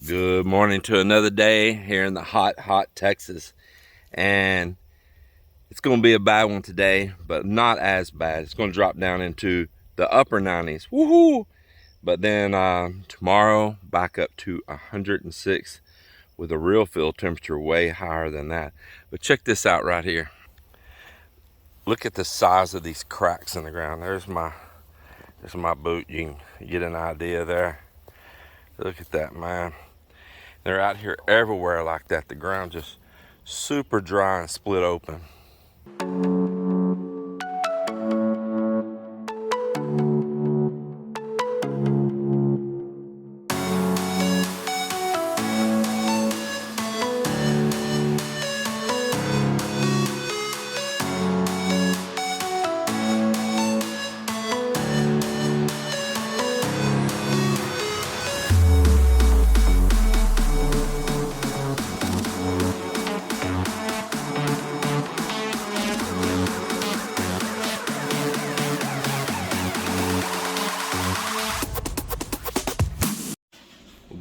Good morning to another day here in the hot Texas. And it's going to be a bad one today, but not as bad. It's going to drop down into the upper 90s. Woohoo! But then tomorrow, back up to 106 with a real field temperature way higher than that. But check this out right here. Look at the size of these cracks in the ground. There's my boot. You can get an idea there. Look at that, man. They're out here everywhere like that. The ground just super dry and split open.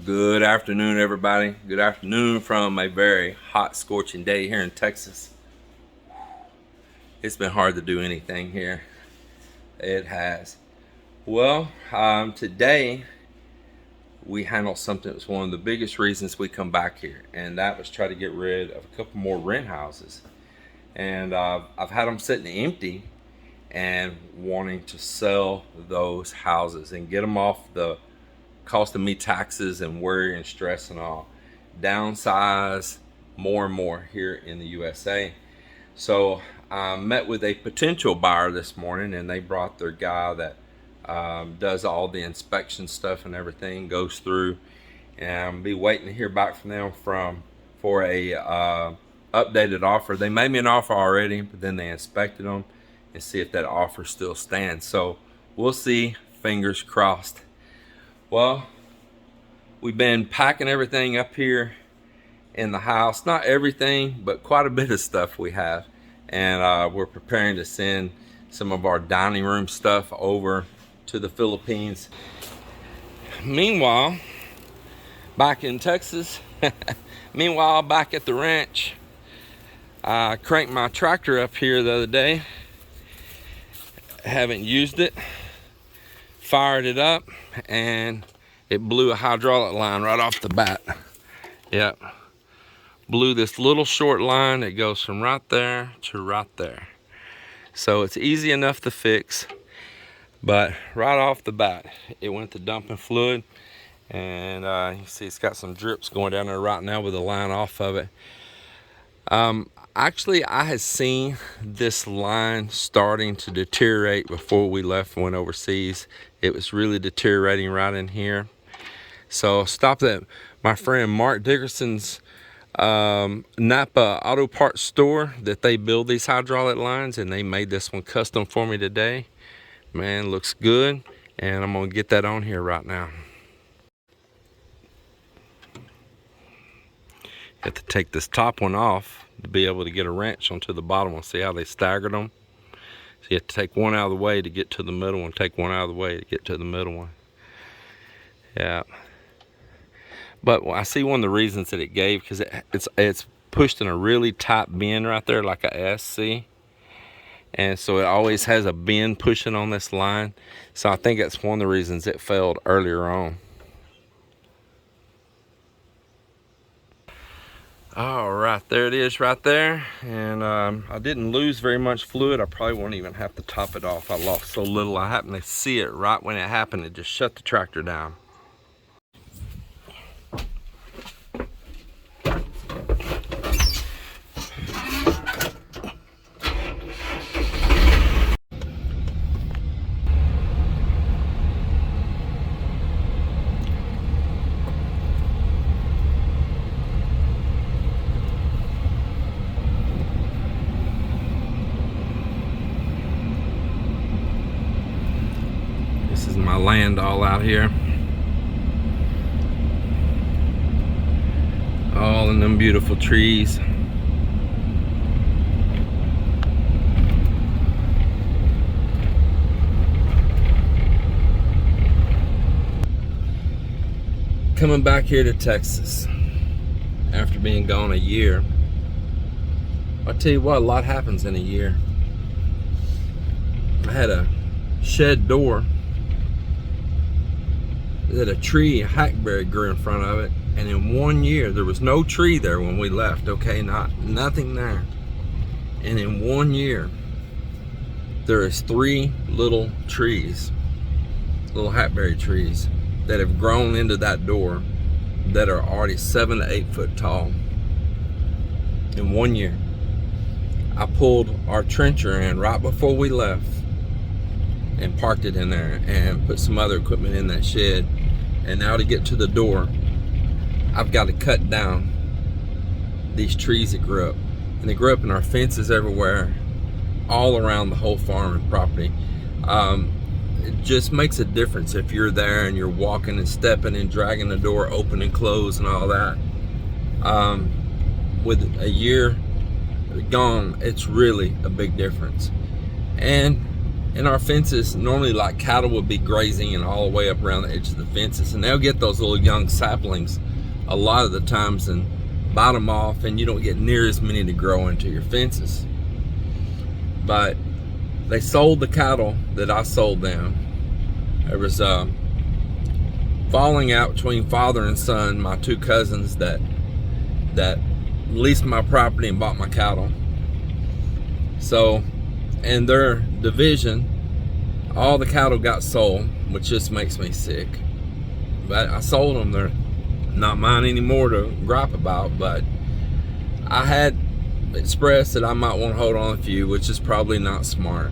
Good afternoon, everybody. Good afternoon from a very hot, scorching day here in Texas. It's been hard to do anything here. It has. Well, today we handled something that's one of the biggest reasons we come back here, and that was try to get rid of a couple more rent houses. And I've had them sitting empty and wanting to sell those houses and get them off the costing me taxes and worry and stress and all. Downsize more and more here in the USA. So I met with a potential buyer this morning, and they brought their guy that does all the inspection stuff and everything, goes through, and I'll be waiting to hear back from them for a updated offer. They made me an offer already, but then they inspected them and see if that offer still stands. So we'll see, fingers crossed. Well, we've been packing everything up here in the house. Not everything, but quite a bit of stuff we have. And we're preparing to send some of our dining room stuff over to the Philippines. Meanwhile, back in Texas, back at the ranch, I cranked my tractor up here the other day. Haven't used it. Fired it up, and it blew a hydraulic line right off the bat. Yep. Blew this little short line that goes from right there to right there. So it's easy enough to fix, but right off the bat, it went to dumping fluid, and you see it's got some drips going down there right now with the line off of it. Actually, I had seen this line starting to deteriorate before we left and went overseas. It was really deteriorating right in here. So stopped at my friend Mark Dickerson's Napa Auto Parts store that they build these hydraulic lines, and they made this one custom for me today. Man, looks good, and I'm gonna get that on here right now. Have to take this top one off to be able to get a wrench onto the bottom one. See how they staggered them? So you have to take one out of the way to get to the middle one, take one out of the way to get to the middle one. Yeah. But I see one of the reasons that it gave, because it's pushed in a really tight bend right there, like a S, see? And so it always has a bend pushing on this line. So I think that's one of the reasons it failed earlier on. All right, there it is right there. And I didn't lose very much fluid. I probably won't even have to top it off. I lost so little. I happened to see it right when it happened. It just shut the tractor down. This is my land all out here. All in them beautiful trees. coming back here to Texas after being gone a year. I'll tell you what, a lot happens in a year. I had a shed door that a tree, a hackberry, grew in front of it, and in 1 year, there was no tree there when we left, okay, nothing there. And in 1 year, there is 3 little trees, little hackberry trees, that have grown into that door that are already 7 to 8 foot tall. In 1 year, I pulled our trencher in right before we left and parked it in there and put some other equipment in that shed. And now to get to the door, I've got to cut down these trees that grew up. And they grew up in our fences everywhere, all around the whole farm and property. It just makes a difference if you're there and you're walking and stepping and dragging the door open and close and all that. With a year gone, it's really a big difference. And in our fences, normally like cattle would be grazing and all the way up around the edge of the fences, and they'll get those little young saplings a lot of the times and bite them off, and you don't get near as many to grow into your fences. But they sold the cattle that I sold them. There was falling out between father and son, my 2 cousins that leased my property and bought my cattle. So in their division, all the cattle got sold, which just makes me sick. But I sold them. They're not mine anymore to gripe about, but I had expressed that I might want to hold on a few, which is probably not smart.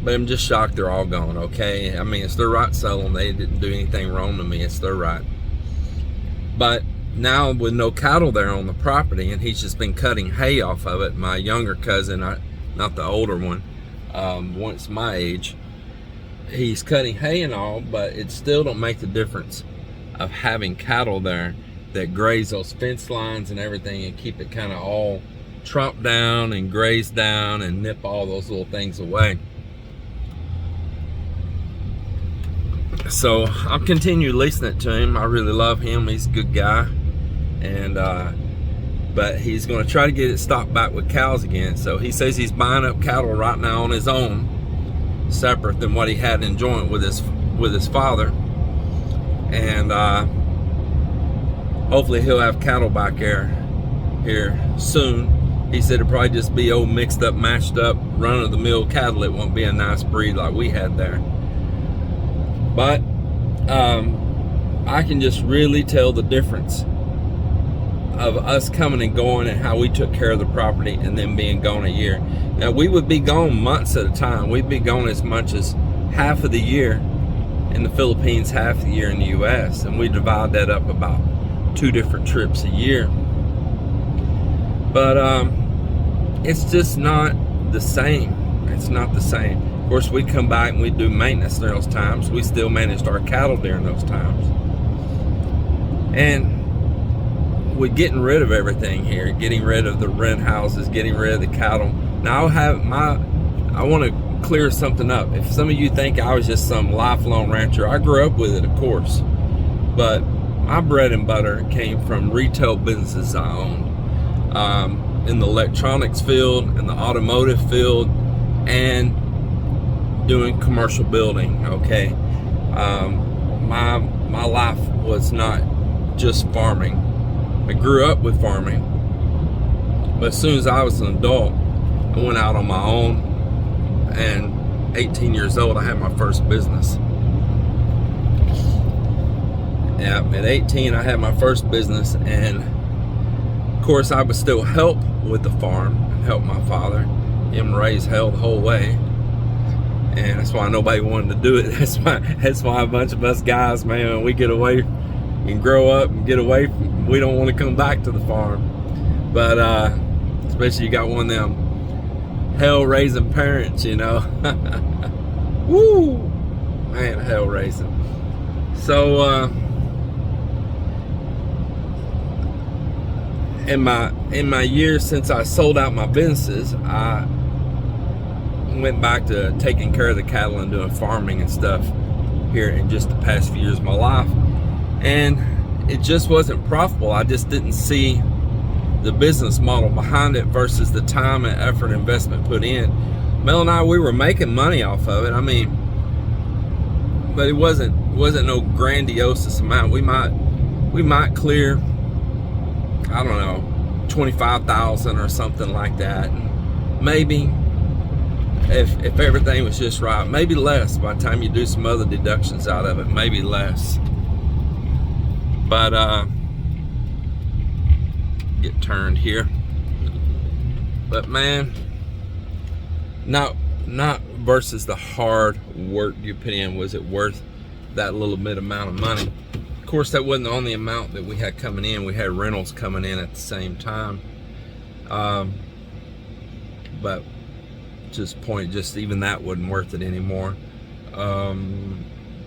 But I'm just shocked they're all gone, okay? I mean, it's their right to sell them. They didn't do anything wrong to me. It's their right. But now with no cattle there on the property, and he's just been cutting hay off of it, my younger cousin, not the older one, once my age, he's cutting hay and all, but it still don't make the difference of having cattle there that graze those fence lines and everything and keep it kind of all trumped down and grazed down and nip all those little things away. So I'll continue leasing it to him. I really love him. He's a good guy. And but he's going to try to get it stocked back with cows again. So he says he's buying up cattle right now on his own, separate than what he had in joint with his father. And hopefully he'll have cattle back here soon. He said it'll probably just be old mixed up, mashed up, run-of-the-mill cattle. It won't be a nice breed like we had there. But I can just really tell the difference of us coming and going and how we took care of the property and then being gone a year. Now, we would be gone months at a time. We'd be gone as much as half of the year in the Philippines, half of the year in the US, and we divide that up about 2 different trips a year. But it's just not the same. It's not the same. Of course, we come back and we do maintenance during those times. We still managed our cattle during those times. And we're getting rid of everything here, getting rid of the rent houses, getting rid of the cattle. Now I want to clear something up. If some of you think I was just some lifelong rancher, I grew up with it, of course. But my bread and butter came from retail businesses I owned, in the electronics field, in the automotive field, and doing commercial building, okay? My life was not just farming. I grew up with farming, but as soon as I was an adult, I went out on my own, and 18 years old, I had my first business. Yeah, at 18, I had my first business, and of course, I would still help with the farm and help my father, him raise hell the whole way. And that's why nobody wanted to do it. That's why a bunch of us guys, man, when we get away and grow up and get away from, we don't want to come back to the farm. But especially you got one of them hell raising parents, you know. Woo, man, hell raising. So in my years since I sold out my businesses, I went back to taking care of the cattle and doing farming and stuff here in just the past few years of my life. and it just wasn't profitable. I just didn't see the business model behind it versus the time and effort investment put in. Mel and I, we were making money off of it. I mean, but it wasn't no grandiose amount. We might clear, I don't know, 25,000 or something like that. And maybe if everything was just right, maybe less by the time you do some other deductions out of it, maybe less. But get turned here. But man, not versus the hard work you put in, was it worth that little bit amount of money? Of course, that wasn't the only amount that we had coming in. We had rentals coming in at the same time. But just even that wasn't worth it anymore.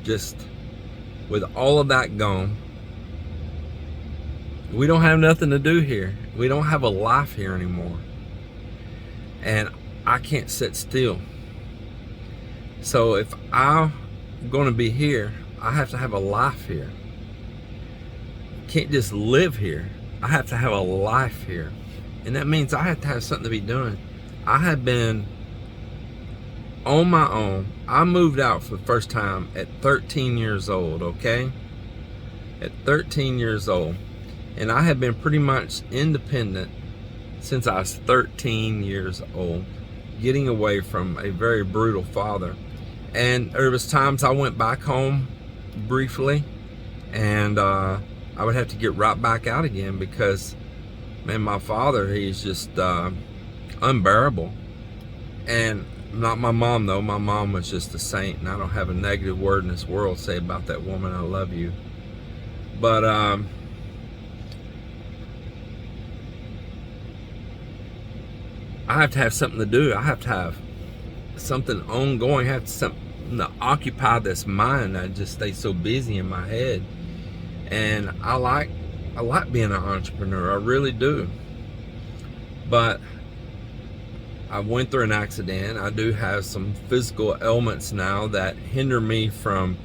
Just with all of that gone, we don't have nothing to do here. We don't have a life here anymore. And I can't sit still. So if I'm going to be here, I have to have a life here. Can't just live here. I have to have a life here. And that means I have to have something to be doing. I have been on my own. I moved out for the first time at 13 years old, okay? At 13 years old. And I have been pretty much independent since I was 13 years old, getting away from a very brutal father. And there was times I went back home briefly, and I would have to get right back out again because, man, my father, he's just unbearable. And not my mom, though. My mom was just a saint, and I don't have a negative word in this world to say about that woman. I love you. But I have to have something to do. I have to have something ongoing. I have something to occupy this mind. I just stay so busy in my head. And I like being an entrepreneur. I really do. But I went through an accident. I do have some physical ailments now that hinder me from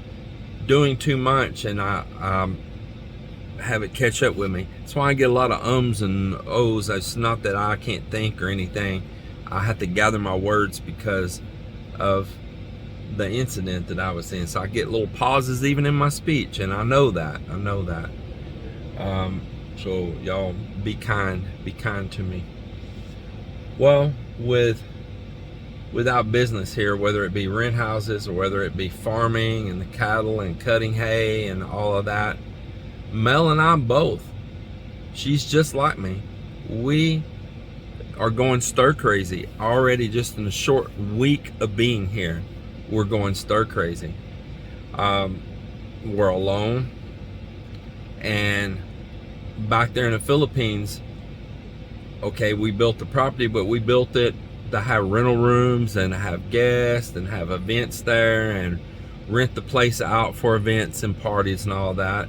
doing too much, and I have it catch up with me. That's why I get a lot of ums and ohs. It's not that I can't think or anything. I have to gather my words because of the incident that I was in. So I get little pauses even in my speech, and I know that. So y'all be kind to me. Well, without business here, whether it be rent houses or whether it be farming and the cattle and cutting hay and all of that, Mel and I both, she's just like me. We are going stir crazy already. Just in a short week of being here, we're going stir crazy. We're alone, and back there in the Philippines, okay, we built the property, but we built it to have rental rooms and have guests and have events there and rent the place out for events and parties and all that.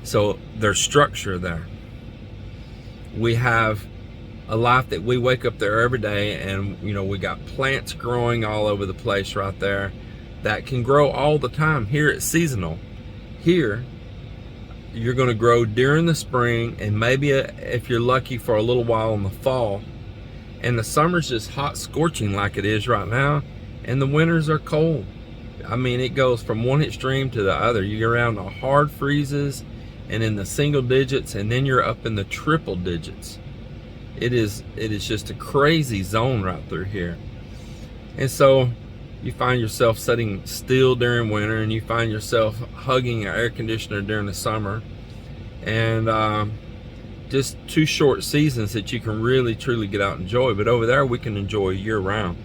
So there's structure there. We have a life that we wake up there every day, and we got plants growing all over the place right there that can grow all the time. Here it's seasonal. Here you're going to grow during the spring, and maybe if you're lucky for a little while in the fall. And the summer's just hot scorching like it is right now, and the winters are cold. I mean, it goes from one extreme to the other. You get around the hard freezes and in the single digits, and then you're up in the triple digits. It is just a crazy zone right through here. And so you find yourself sitting still during winter, and you find yourself hugging an air conditioner during the summer, and just two short seasons that you can really truly get out and enjoy. But over there we can enjoy year round,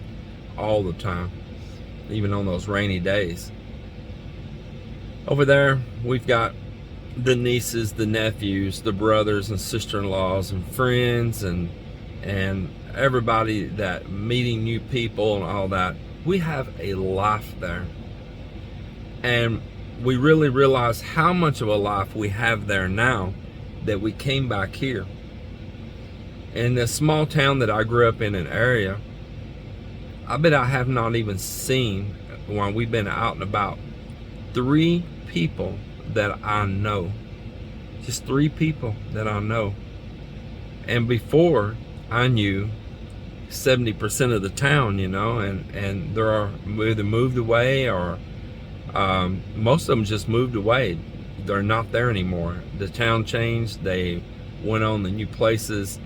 all the time, even on those rainy days. Over there we've got the nieces, the nephews, the brothers and sister-in-laws and friends and everybody, that meeting new people and all that. We have a life there, and we really realize how much of a life we have there now that we came back here. In this small town that I grew up in an area, I bet I have not even seen, while we've been out and about, 3 people that I know Just 3 people that I know. And before, I knew 70% of the town, and there are either moved away or most of them just moved away. They're not there anymore. The town changed. They went on the new places.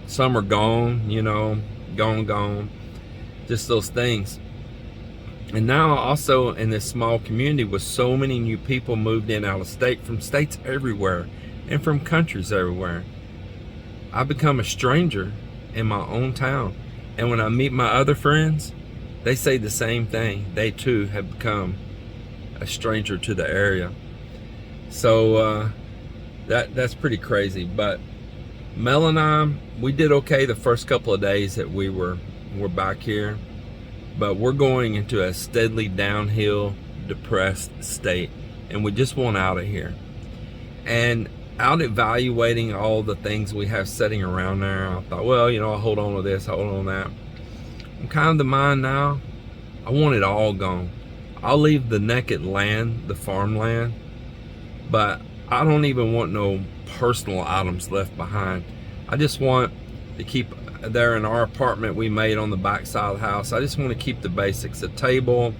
Some are gone, gone. Just those things. And now also in this small community with so many new people moved in out of state, from states everywhere and from countries everywhere, I become a stranger in my own town. And when I meet my other friends, they say the same thing. They too have become a stranger to the area. So that's pretty crazy. But Mel and I, we did okay the first couple of days that we're back here, but we're going into a steadily downhill, depressed state, and we just want out of here. And out evaluating all the things we have sitting around there, I thought, well, I'll hold on to this, hold on to that. I'm kind of the mind now, I want it all gone. I'll leave the naked land, the farmland, but I don't even want no personal items left behind. I just want to keep there in our apartment we made on the back side of the house. I just want to keep the basics: a table,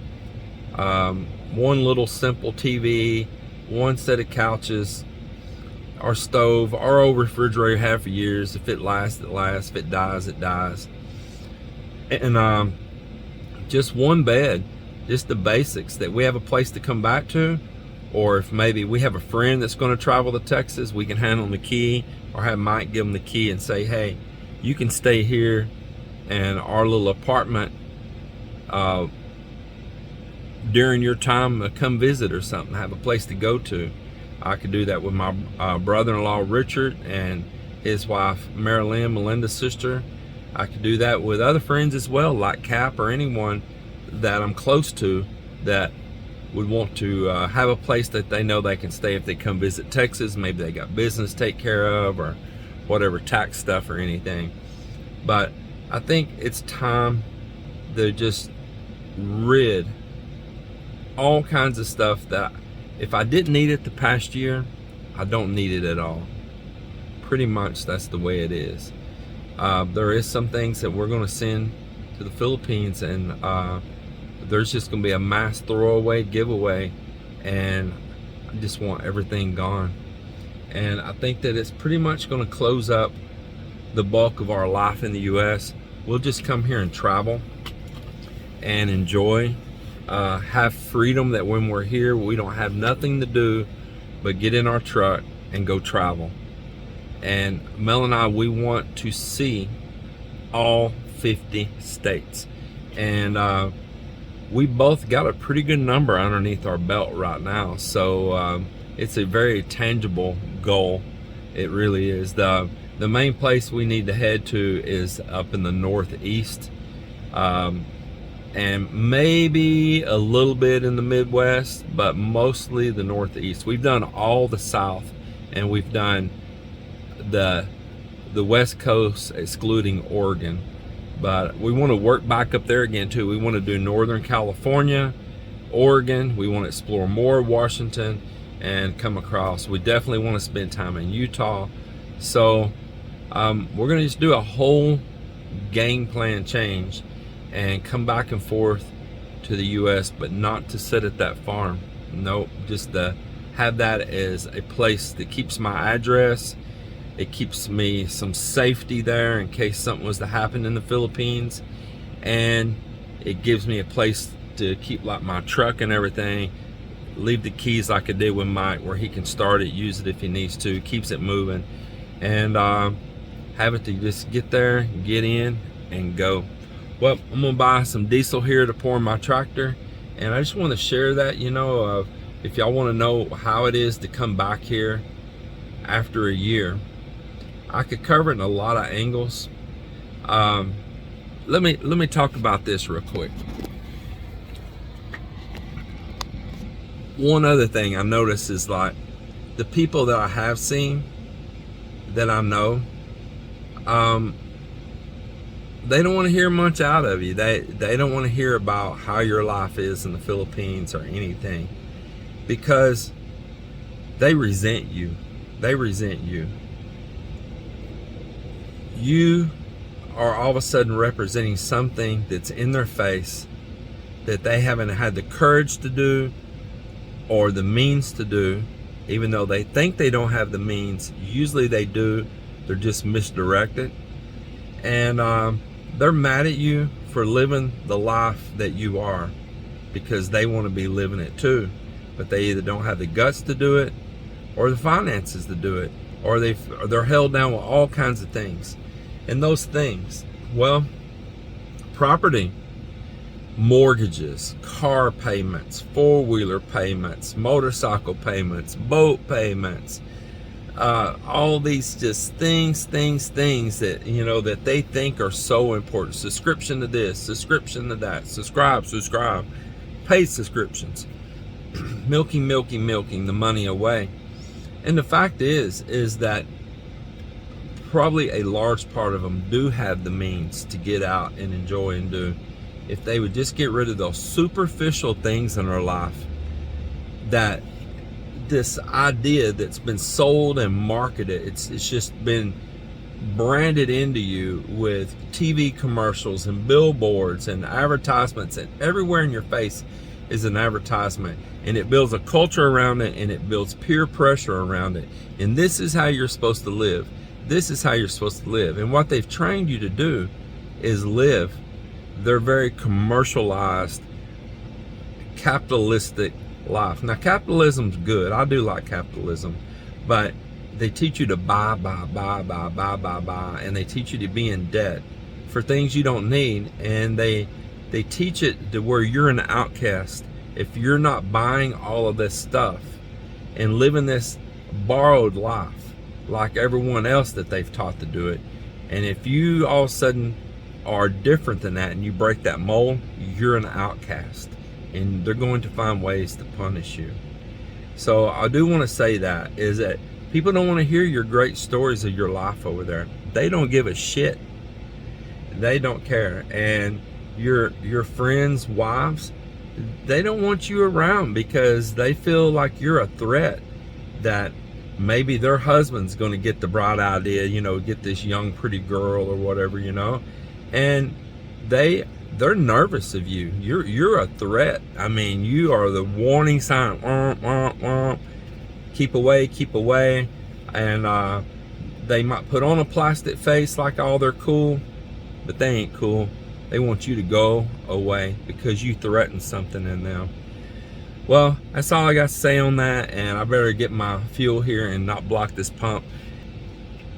one little simple TV, one set of couches, our stove, our old refrigerator had for years. If it lasts, it lasts. If it dies, it dies. And just one bed, just the basics that we have a place to come back to. Or if maybe we have a friend that's going to travel to Texas, we can hand them the key, or have Mike give them the key and say, hey, you can stay here in our little apartment during your time to come visit or something, have a place to go to. I could do that with my brother-in-law Richard and his wife Melinda, Melinda's sister. I could do that with other friends as well, like Cap or anyone that I'm close to that would want to have a place that they know they can stay if they come visit Texas. Maybe they got business to take care of or whatever, tax stuff or anything. But I think it's time to just rid all kinds of stuff that if I didn't need it the past year, I don't need it at all. Pretty much that's the way it is. There is some things that we're going to send to the Philippines, and there's just going to be a mass throwaway giveaway, and I just want everything gone. And I think that it's pretty much going to close up the bulk of our life in the U.S. We'll just come here and travel and enjoy, have freedom, that when we're here we don't have nothing to do but get in our truck and go travel. And Mel and I, we want to see all 50 states, and we both got a pretty good number underneath our belt right now. So it's a very tangible goal. It really is. The main place we need to head to is up in the Northeast, and maybe a little bit in the Midwest, but mostly the Northeast. We've done all the South, and we've done the West Coast excluding Oregon. But we want to work back up there again too. We want to do Northern California, Oregon. We want to explore more Washington and come across. We definitely want to spend time in Utah. So we're going to just do a whole game plan change and come back and forth to the U.S., but not to sit at that farm. Nope, just to have that as a place that keeps my address. It keeps me some safety there in case something was to happen in the Philippines, and it gives me a place to keep like my truck and everything. Leave the keys like I did with Mike, where he can start it, use it if he needs to, keeps it moving, and have it to just get there, get in, and go. Well, I'm gonna buy some diesel here to pour in my tractor, and I just want to share that, if y'all want to know how it is to come back here after a year. I could cover it in a lot of angles. Let me talk about this real quick. One other thing I noticed is, like, the people that I have seen, that I know, they don't want to hear much out of you. They don't want to hear about how your life is in the Philippines or anything, because they resent you. they resent you. You are all of a sudden representing something that's in their face that they haven't had the courage to do or the means to do, even though they think they don't have the means. Usually they do. They're just misdirected. And they're mad at you for living the life that you are, because they want to be living it too. But they either don't have the guts to do it or the finances to do it, or they're held down with all kinds of things. And those things, well, property, mortgages, car payments, four-wheeler payments, motorcycle payments, boat payments, all these just things that, you know, that they think are so important. Subscription to this, subscription to that, subscribe, paid subscriptions, milking the money away. And the fact is that probably a large part of them do have the means to get out and enjoy and do. If they would just get rid of those superficial things in their life, that this idea that's been sold and marketed, it's just been branded into you with TV commercials and billboards and advertisements, and everywhere in your face is an advertisement, and it builds a culture around it, and it builds peer pressure around it. And this is how you're supposed to live. This is how you're supposed to live. And what they've trained you to do is live their very commercialized, capitalistic life. Now, capitalism's good. I do like capitalism, but they teach you to buy, and they teach you to be in debt for things you don't need, and they teach it to where you're an outcast if you're not buying all of this stuff and living this borrowed life like everyone else that they've taught to do it. And if you all of a sudden are different than that and you break that mold, you're an outcast, and they're going to find ways to punish you. So I do want to say that is that people don't want to hear your great stories of your life over there. They don't give a shit. They don't care. And your friends' wives, they don't want you around because they feel like you're a threat, that maybe their husband's going to get the bright idea, you know, get this young pretty girl or whatever, you know, and they're nervous of you. You're a threat. I mean, you are the warning sign. Keep away. And they might put on a plastic face like, oh, they're cool, but they ain't cool. They want you to go away because you threatened something in them. Well, that's all I got to say on that, and I better get my fuel here and not block this pump.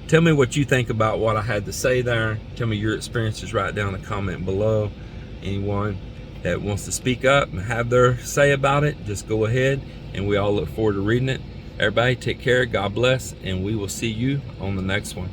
Tell me what you think about what I had to say there. Tell me your experiences right down in the comment below. Anyone that wants to speak up and have their say about it, just go ahead, and we all look forward to reading it. Everybody take care, God bless, and we will see you on the next one.